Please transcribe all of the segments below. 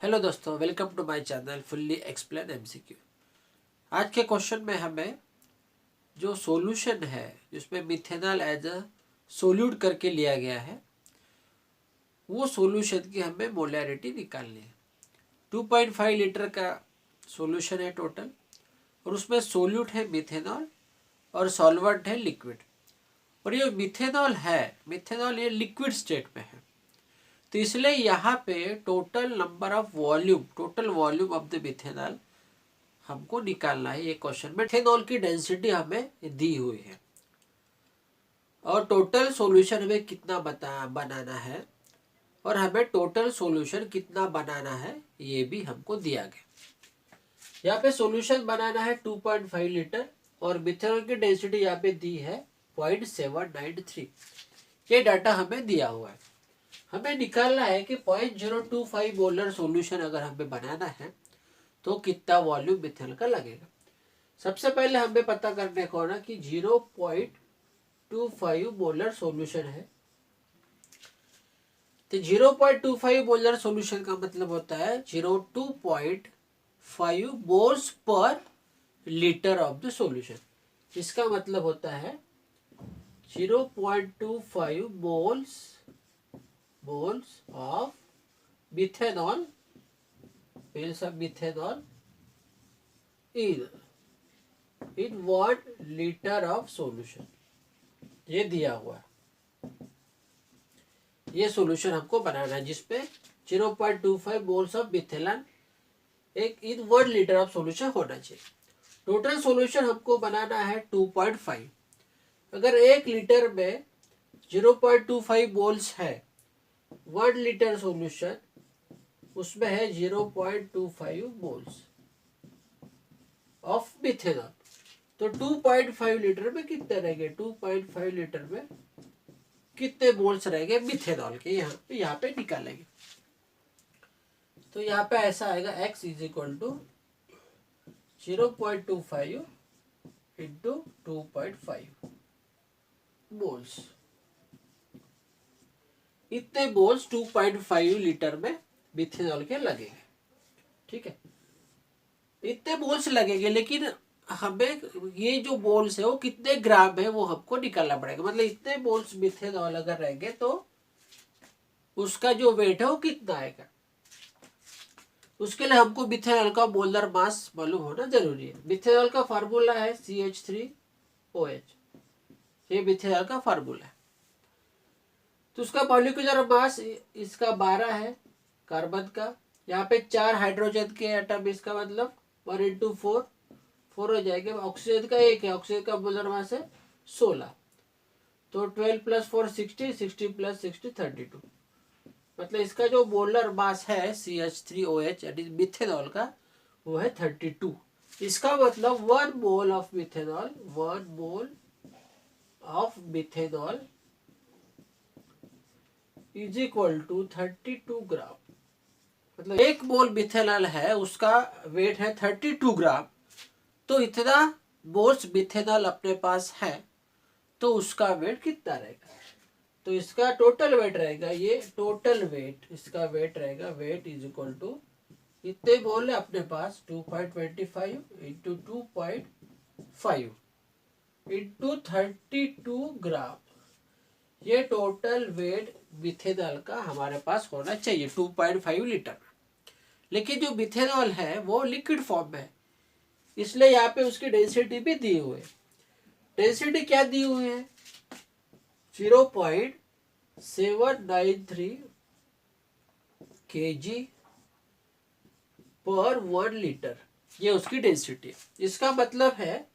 Hello दोस्तों, welcome to my channel fully explain MCQ. आज के क्वेश्चन में हमें जो सॉल्यूशन है जिसमें मिथेनॉल एज अ सोल्यूट करके लिया गया है, वो सॉल्यूशन की हमें मोलैरिटी निकालनी है। 2.5 लीटर का सॉल्यूशन है टोटल, और उसमें सोल्यूट है मिथेनॉल और सॉल्वेंट है लिक्विड। और ये मिथेनॉल ये लिक्विड स्टेट में है, तो इसलिए यहाँ पे total volume of the methanol हमको निकालना है। ये क्वेश्चन में मिथेनॉल की डेंसिटी हमें दी हुई है और टोटल सॉल्यूशन हमें कितना बनाना है, और हमें टोटल सॉल्यूशन कितना बनाना है ये भी हमको दिया गया। यहाँ पे सॉल्यूशन बनाना है 2.5 लीटर और मिथेनॉल की डेंसिटी यहाँ पे दी है 0.793। ये डाटा हमें दिया हुआ है। हमें निकालना है कि 0.025 मोलर सॉल्यूशन अगर हमें बनाना है तो कितना वॉल्यूम मिथेनॉल का लगेगा। सबसे पहले हमें पता करने को ना कि 0.25 मोलर सॉल्यूशन है, तो 0.25 मोलर सॉल्यूशन का मतलब होता है 0.25 moles per litre of the solution. इसका मतलब होता है 0.25 moles of methanol in 1 litre of solution. ये दिया हुआ है। ये सॉल्यूशन हमको बनाना है जिसपे 0.25 मोल्स ऑफ मिथेनॉल एक इन 1 लीटर ऑफ सॉल्यूशन होना चाहिए। टोटल सॉल्यूशन हमको बनाना है 2.5। अगर 1 लीटर में 0.25 मोल्स है, 1 लीटर सॉल्यूशन उसमें है 0.25 मोल्स ऑफ मिथेनॉल। तो 2.5 लीटर में कितने रहेंगे, 2.5 लीटर में कितने मोल्स रहेंगे मिथेनॉल के, यहाँ पे निकालेंगे। तो यहाँ पे ऐसा आएगा x is equal to 0.25 into 2.5 moles. इतने मोल्स 2.5 लीटर में मिथेनॉल के लगेंगे। ठीक है, इतने मोल्स लगेंगे, लेकिन हमें ये जो मोल्स है वो कितने ग्राम है वो हमको निकालना पड़ेगा। मतलब इतने मोल्स मिथेनॉल अगर रहेंगे तो उसका जो वेट है वो कितना आएगा। उसके लिए हमको मिथेनॉल का मोलर मास मालूम होना जरूरी है। मिथेनॉल का फार्मूला है CH3OH। ये मिथेनॉल का फार्मूला है। तो उसका मॉलिक्यूलर मास इसका 12 है कार्बन का। यहाँ पे 4 हाइड्रोजन के एटम, इसका मतलब 1 इंटू 4 हो जाएगा। ऑक्सीजन का 1 है, ऑक्सीजन का मोलर मास है 16। तो 12 प्लस 4 60, 60 प्लस 60 32। मतलब इसका जो मोलर मास है CH3OH यानी मिथेनॉल का, वो है 32। इसका मतलब 1 mole of methanol is equal to 32 gram. मतलब 1 मोल मिथेनॉल है, उसका वेट है 32 ग्राम। तो इतना मोल्स मिथेनॉल अपने पास है, तो उसका वेट कितना रहेगा। तो इसका टोटल वेट रहेगा, ये टोटल वेट, इसका वेट रहेगा, वेट इज इक्वल टू इतने मोल है अपने पास 2.25 इंटू 2.5 इंटू 32 ग्राम। ये टोटल वेट मिथेनॉल का हमारे पास होना चाहिए 2.5 लीटर। लेकिन जो मिथेनॉल है वो लिक्विड फॉर्म में है, इसलिए यहाँ पे उसकी डेंसिटी भी दी हुई है। डेंसिटी क्या दी हुई है, 0.793 kg पर 1 लीटर। ये उसकी डेंसिटी है। इसका मतलब है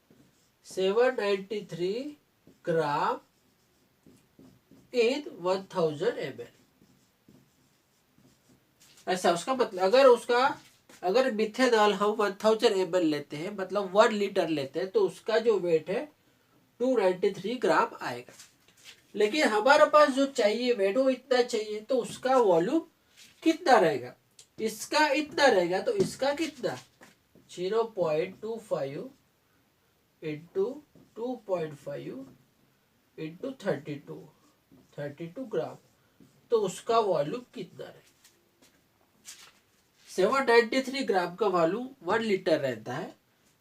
793 ग्राम इन 1000 ml। ऐसा उसका मतलब। अगर मिथेनॉल हम 1000 ml लेते हैं, मतलब 1 लीटर लेते हैं, तो उसका जो वेट है 293 ग्राम आएगा। लेकिन हमारे पास जो चाहिए वेट वो इतना चाहिए, तो उसका वॉल्यूम कितना रहेगा, इसका इतना रहेगा। तो इसका कितना 0.25 इंटू 2.5 इंटू 32 ग्राम। तो उसका वॉल्यूम कितना रहेगा 793 ग्राम का वॉल्यूम 1 लीटर रहता है,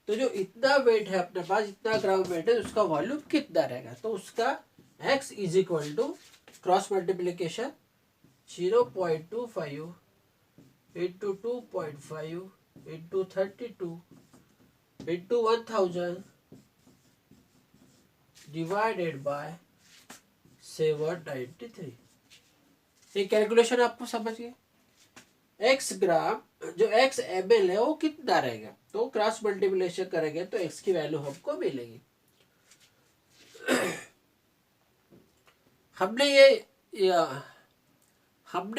तो जो इतना वेट है अपने पास, इतना ग्राम वेट है, उसका वॉल्यूम कितना रहेगा? तो उसका x is equal to cross multiplication 0.25 into 2.5 into 32 into 1000 divided by 793। ये कैलकुलेशन आपको समझ गए? x ग्राम जो x ml है वो कितना रहेगा, तो क्रॉस मल्टीप्लिकेशन करेंगे तो x की वैल्यू हमको मिलेगी। हमने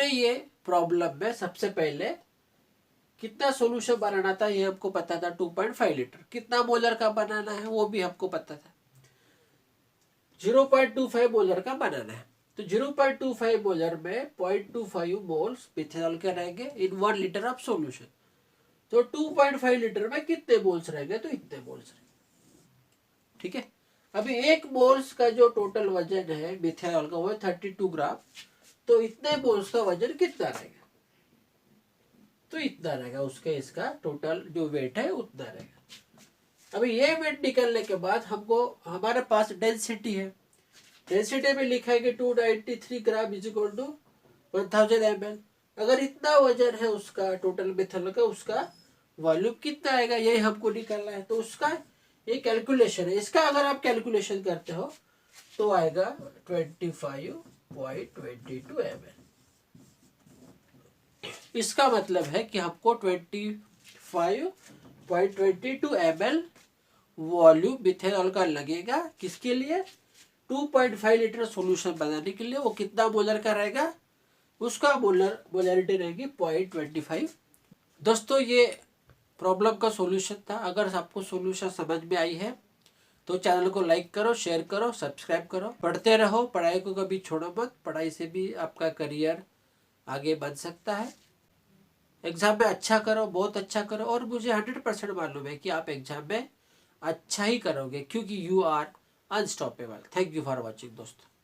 ये प्रॉब्लम में सबसे पहले कितना सॉल्यूशन बनाना था ये हमको पता था, 2.5 लीटर। कितना मोलर का बनाना है वो भी हमको पता था, 0.25 मोलर का बनाना है। तो 0.25 मोलर में 0.25 मोल्स मिथेनॉल के रहेंगे इन 1 लीटर ऑफ सॉल्यूशन। तो 2.5 लीटर में कितने मोल्स रहेंगे? तो इतने मोल्स रहेंगे। ठीक है, अभी एक मोल्स का जो टोटल वजन है मिथेनॉल का वो है 32 ग्राम। तो इतने मोल्स का वजन कितना रहेगा? तो इतना रहेगा, उसके इसका टोटल जो वेट है उतना रहेगा। अभी ये वेट निकलने के बाद हमको हमारे पास डेंसिटी है, डेंसिटी में लिखा है कि 293 gram is equal to 1000 ml। अगर इतना वजन है उसका टोटल मिथेनॉल का, उसका वॉल्यूम कितना आएगा यही हमको निकालना है। तो उसका ये कैलकुलेशन है, इसका अगर आप कैलकुलेशन करते हो तो आएगा 25.22 ml। इसका मतलब है कि हमको 25.22 ml वॉल्यूम मिथेनॉल का लगेगा। किसके लिए? 2.5 लीटर सॉल्यूशन बनाने के लिए। वो कितना मोलर का रहेगा? उसका मोलरिटी रहेगी 0.25। दोस्तों ये प्रॉब्लम का सॉल्यूशन था। अगर आपको सॉल्यूशन समझ में आई है तो चैनल को लाइक करो, शेयर करो, सब्सक्राइब करो। पढ़ते रहो, पढ़ाई को कभी छोड़ो मत। पढ़ाई से भी आपका करियर आगे बन सकता है। एग्जाम में अच्छा करो, बहुत अच्छा करो, और मुझे 100% मालूम है कि आप एग्जाम में अच्छा ही करोगे, क्योंकि you are unstoppable. Thank you for watching दोस्तों।